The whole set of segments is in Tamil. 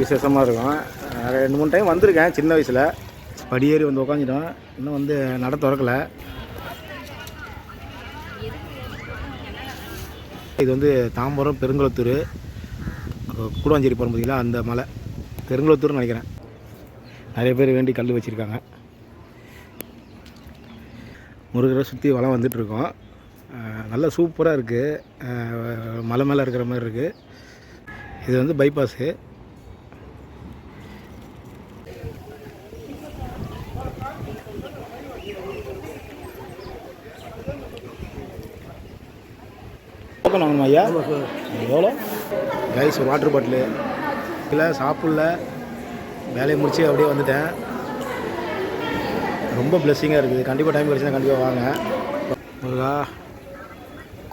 விசேஷமாக இருக்கும். 2-3 டைம் வந்திருக்கேன் சின்ன வயசில். படியேறி வந்து உட்காந்துட்டோம். இன்னும் வந்து நட திறக்கலை. இது வந்து தாம்பரம் பெருங்குளத்தூர் கூடாஞ்சேரி போகிற பார்த்தீங்களா, அந்த மலை பெருங்குளத்தூர்னு நினைக்கிறேன். நிறைய பேர் வேண்டி கல் வச்சுருக்காங்க. முருகரை சுற்றி வளம் வந்துட்டுருக்கோம். நல்லா சூப்பராக இருக்குது. மலை மேலே இருக்கிற மாதிரி இருக்குது. இது வந்து பைபாஸு. டோக்கன் வாங்கணுமா ஐயா? எவ்வளோ கைஸ்? வாட்டர் பாட்டிலு இல்லை, சாப்பிடல, வேலையை முடிச்சு அப்படியே வந்துட்டேன். ரொம்ப பிளெஸ்ஸிங்காக இருக்குது. கண்டிப்பாக டைம் கிடச்சுன்னா கண்டிப்பாக வாங்க. முருகா,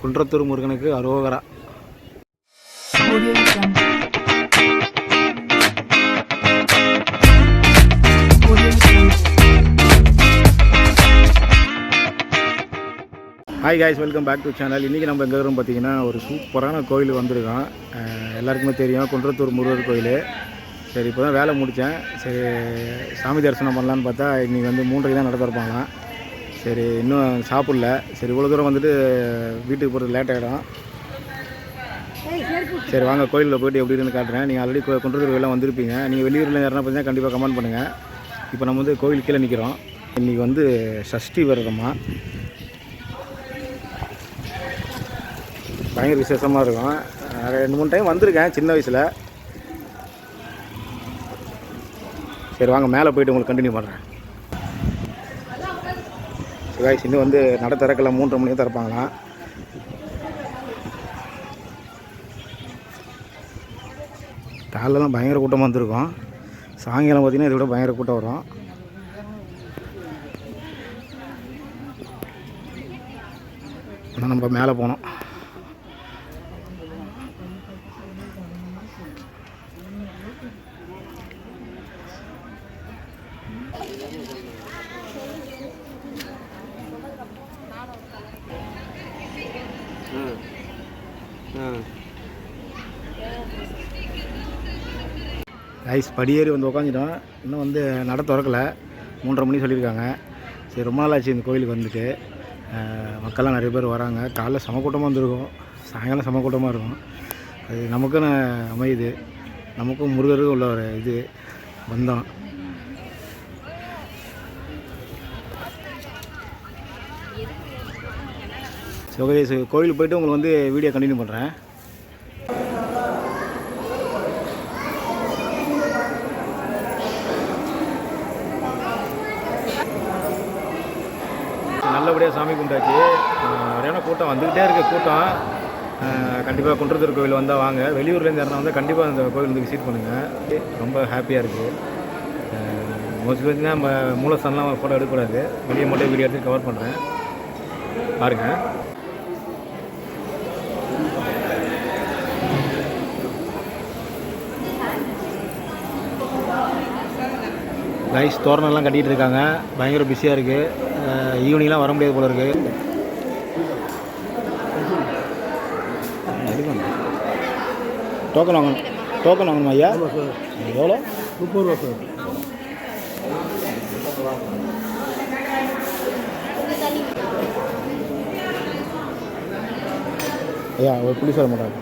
குன்றத்தூர் முருகனுக்கு அரோகரா. Hi guys, welcome back to channel. இன்றைக்கி நம்ம எங்கே இருக்கிறோம் பார்த்தீங்கன்னா, ஒரு சூப்பரான கோயில் வந்திருக்கோம். எல்லாருக்குமே தெரியும் குன்றத்தூர் முருகர் கோயில். சரி, இப்போ தான் வேலை முடித்தேன். சரி, சாமி தரிசனம் பண்ணலான்னு பார்த்தா இன்றைக்கி வந்து 3:30 தான் நட திறப்பாங்களாம். சரி, இன்னும் சாப்பிடல. சரி, இவ்வளோ தூரம் வந்துட்டு வீட்டுக்கு போகிறது லேட் ஆகிடும். சரி, வாங்க கோயிலில் போய்ட்டு எப்படி இருக்குன்னு காட்டுறேன். நீங்கள் ஆல்ரெடி குன்றத்தூர் கோயிலாம் வந்திருப்பீங்க. நீங்கள் வெளியூரில் யாருன்னா பார்த்தீங்கன்னா கண்டிப்பாக கமெண்ட் பண்ணுங்கள். இப்போ நம்ம வந்து கோயில் கீழே நிற்கிறோம். இன்றைக்கி வந்து சஷ்டி விரதமாக பயங்கர விசேஷமாக இருக்கும். 2-3 டைம் வந்திருக்கேன் சின்ன வயசில். சரி, வாங்க மேலே போய்ட்டு உங்களுக்கு கண்டினியூ பண்ணுறேன். காய்ஸ், இன்னும் வந்து நட திறக்கல. 3:30 மணிக்கு திறப்பாங்களாம். காலைலலாம் பயங்கர கூட்டமாக வந்துருக்கும். சாயங்காலம் பார்த்திங்கன்னா இதை விட பயங்கர கூட்டம் வரும். ஆனால் நம்ம மேலே போனோம். ஐஸ் படியேறி வந்து உட்காந்துட்டோம். இன்னும் வந்து நட திறக்கலை. 3:30 மணி சொல்லியிருக்காங்க. சரி, ரொம்ப நாள் ஆச்சு இந்த கோயிலுக்கு வந்துட்டு. மக்கள்லாம் நிறைய பேர் வராங்க. காலைல செம கூட்டமாக வந்துருக்கும், சாயங்காலம் செம கூட்டமாக இருக்கும். அது நமக்குன்னு அமையுது. நமக்கும் முருகருக்கும் உள்ள ஒரு இது வந்தோம். ஸோ கோயிலுக்கு போய்ட்டு உங்களுக்கு வந்து வீடியோ கண்டினியூ பண்ணுறேன். நல்லபடியாக சாமி கும்பிட்டாச்சு. நிறையான கூட்டம் வந்துக்கிட்டே இருக்க கூட்டம். கண்டிப்பாக குன்றத்தூர் கோவில் வந்தால் வாங்க. வெளியூர்லேருந்து யாருன்னா வந்தால் கண்டிப்பாக அந்த கோவில் வந்து விசிட் பண்ணுங்கள். ரொம்ப ஹாப்பியாக இருக்குது. மோஸ்ட்லி பார்த்தீங்கன்னா நம்ம மூலஸ்தானம்லாம் ஃபோட்டோ எடுக்கக்கூடாது. வெளியே மட்டும் வீடியோ எடுத்து கவர் பண்ணுறேன், பாருங்கள். லைஸ் தோரணெல்லாம் கட்டிகிட்டு இருக்காங்க. பயங்கர பிஸியாக இருக்குது. ஈவினிங்லாம் வர முடியாது போல இருக்குது. டோக்கன் வாங்கணும். டோக்கன் வாங்கணுமா ஐயா? எவ்வளோ? 30 ரூபா சார். ஐயா ஒரு புளி சொல்ல மாட்டாங்க.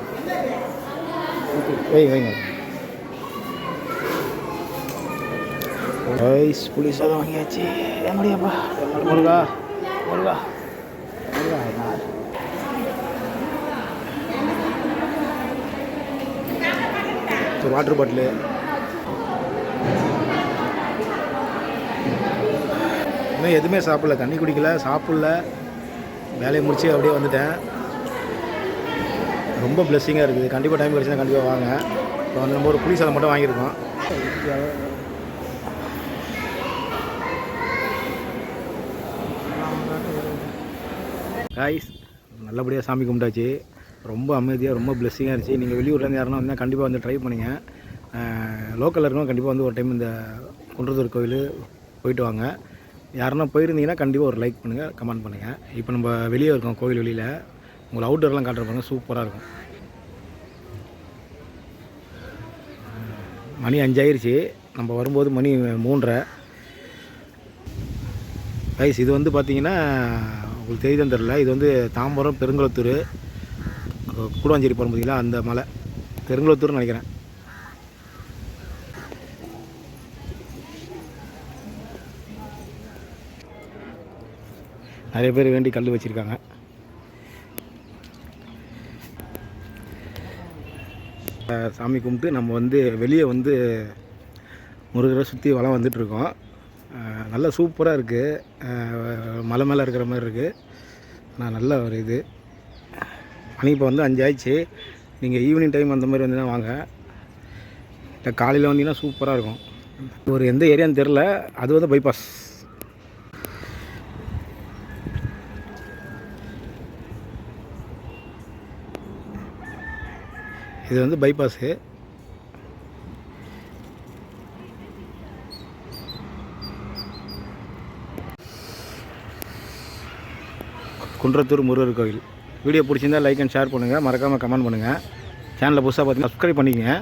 வைங்க. ரைஸ் புளி சாதம் வாங்கியாச்சு. முடியாப்பா. முருகா. Water bottle. இன்னும் எதுவுமே சாப்பிடல, தண்ணி குடிக்கல, சாப்பிடல, வேலையை முடிச்சு அப்படியே வந்துட்டேன். ரொம்ப பிளெஸ்ஸிங்காக இருக்குது. கண்டிப்பாக டைம் கிடச்சுன்னா கண்டிப்பாக வாங்க. இப்போ வந்து நம்ம ஒரு புளி சாதம் மட்டும் வாங்கியிருக்கோம். காய்ஸ், நல்லபடியாக சாமி கும்பிட்டாச்சு. ரொம்ப அமைதியாக, ரொம்ப பிளெஸ்ஸிங்காக இருந்துச்சு. நீங்கள் வெளியூர்லேருந்து யாருன்னா வந்தால் கண்டிப்பாக வந்து ட்ரை பண்ணுங்கள். லோக்கலில் இருக்கணும் கண்டிப்பாக வந்து ஒரு டைம் இந்த குன்றத்தூர் கோயில் போயிட்டு வாங்க. யாருன்னா போயிருந்தீங்கன்னா கண்டிப்பாக ஒரு லைக் பண்ணுங்கள், கமெண்ட் பண்ணுங்கள். இப்போ நம்ம வெளியே இருக்கோம், கோவில் வெளியில். உங்களை அவுட்டர்லாம் காட்டுற பாருங்க, சூப்பராக இருக்கும். மணி 5 ஆயிடுச்சு. நம்ம வரும்போது மணி 3:30. கைஸ் இது வந்து பார்த்திங்கன்னா உங்களுக்கு தெரியுதுன்னு தெரில, இது வந்து தாம்பரம் பெருங்குளத்தூர் கூடுவாஞ்சேரி போகிற பார்த்தீங்களா அந்த மலை, பெருங்குளத்தூர்னு நினைக்கிறேன். நிறைய பேர் வேண்டி கல் வச்சுருக்காங்க. சாமி கும்பிட்டு நம்ம வந்து வெளியே வந்து முருகரை சுற்றி வளம் வந்துட்டுருக்கோம். நல்லா சூப்பராக இருக்குது. மலை மேலே இருக்கிற மாதிரி இருக்குது. ஆனால் நல்ல ஒரு இது. மணி இப்போ வந்து 5 ஆயிடுச்சு. நீங்கள் ஈவினிங் டைம் அந்த மாதிரி வந்தீங்கன்னா வாங்க, இல்லை காலையில் வந்தீங்கன்னா சூப்பராக இருக்கும். ஒரு எந்த ஏரியான்னு தெரில, அது வந்து பைபாஸ். இது வந்து பைபாஸு. குன்றத்தூர் முருகர் கோயில். வீடியோ பிடிச்சிருந்தால் லைக் அண்ட் ஷேர் பண்ணுங்கள், மறக்காமல் கமெண்ட் பண்ணுங்கள். சேனலில் புதுசாக பார்த்தீங்கன்னா சப்ஸ்கிரைப் பண்ணிக்கங்க.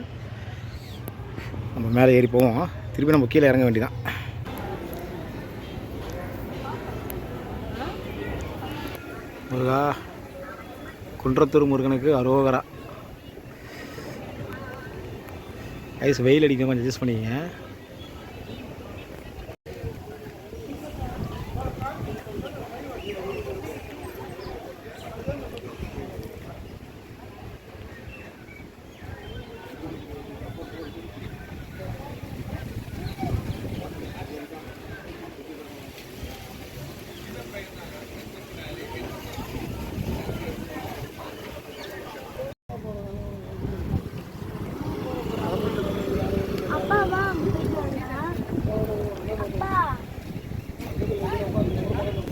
நம்ம மேலே ஏறி போவோம், திருப்பி நம்ம கீழே இறங்க வேண்டியதான். முருகா, குன்றத்தூர் முருகனுக்கு அரோகரா. ஐஸ் வெயில் அடிக்க கொஞ்சம் அட்ஜஸ்ட் பண்ணிக்கங்க.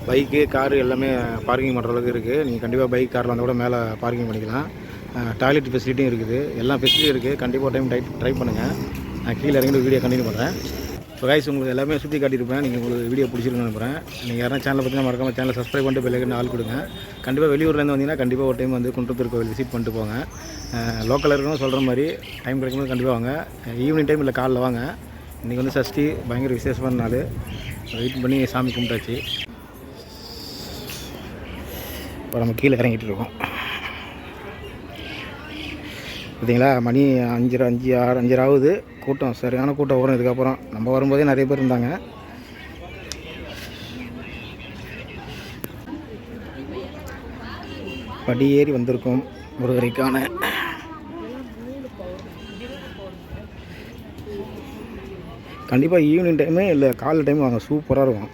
பைக்கு காரு எல்லாமே பார்க்கிங் பண்ணுற அளவுக்கு இருக்குது. நீங்கள் கண்டிப்பாக பைக் காரில் வந்தால் கூட மேலே பார்க்கிங் பண்ணிக்கலாம். டாய்லெட் ஃபெசிலிட்டியும் இருக்குது, எல்லா ஃபெசிலிட்டியும் இருக்குது. கண்டிப்பாக டைம் ட்ரை பண்ணுங்கள். நான் கீழே இறங்கி வீடியோ கண்டினியூ பண்ணுறேன். ஸோ கைஸ் உங்களுக்கு எல்லாமே சுற்றி காட்டியிருப்பேன். நீங்கள் உங்களுக்கு வீடியோ பிடிச்சிருக்குன்னு நினைக்கிறேன். நீங்கள் யாரும் சேனலை பார்த்தீங்கன்னா மறக்காமல் சேனலை சப்ஸ்கிரைப் பண்ணிட்டு பெல்லைக்கன் ஆள் கொடுங்க. கண்டிப்பாக வெளியூர்லேருந்து வந்தீங்கன்னா கண்டிப்பாக ஒரு டைம் வந்து குன்றத்தூர் கோவில் விசிட் பண்ணிட்டு போங்க. லோக்கலில் இருக்கணும் சொல்கிற மாதிரி டைம் கிடைக்கும்போது கண்டிப்பாக வாங்க. ஈவினிங் டைம் இல்லை காலைல வாங்க. இன்றைக்கி வந்து சஷ்டி, பயங்கர விசேஷமான நாள். வெயிட் பண்ணி சாமி கும்பிட்டாச்சு. இப்போ நம்ம கீழே இறங்கிட்டு இருக்கோம். பார்த்தீங்களா, மணி 5:30 ஆகுது. கூட்டம் சரியான கூட்டம் வரும். இதுக்கப்புறம் நம்ம வரும்போதே நிறைய பேர் இருந்தாங்க. படி ஏறி வந்திருக்கோம் முருகரைக்கான. கண்டிப்பாக ஈவினிங் டைமு இல்லை காலைல டைம் வாங்க, சூப்பராக இருக்கும்.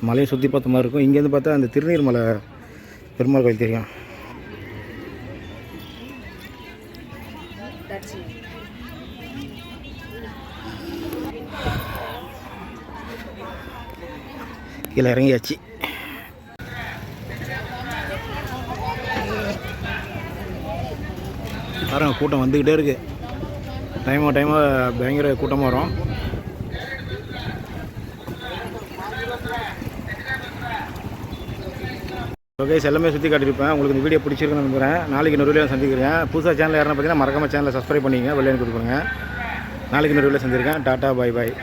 மலையை சுற்றி பார்த்த மாதிரி இருக்கும். இங்கேருந்து பார்த்தா அந்த திருநீர் மலை பெருமாள் கோயில் தெரியும். கீழே இறங்கியாச்சு. பாருங்க கூட்டம் வந்துக்கிட்டே இருக்குது. டைமாக பயங்கர கூட்டமாக வரும். ஓகே, எல்லாமே சுற்றி காட்டியிருப்பேன். உங்களுக்கு இந்த வீடியோ பிடிச்சிருக்குன்னு நம்புகிறேன். நாளைக்கு இன்னொரு வீடியோ சந்திக்கிறேன். புதுசாக சேனல் யாருன்னு பார்த்தீங்கன்னா மறக்காமல் சேனலை சப்ஸ்கிரைப் பண்ணிக்கங்க, வெள்ளையன் கொடுக்குறேங்க. நாளைக்கு இன்னொரு வீடியோ சந்திருக்கேன். டாட்டா, பை பாய்.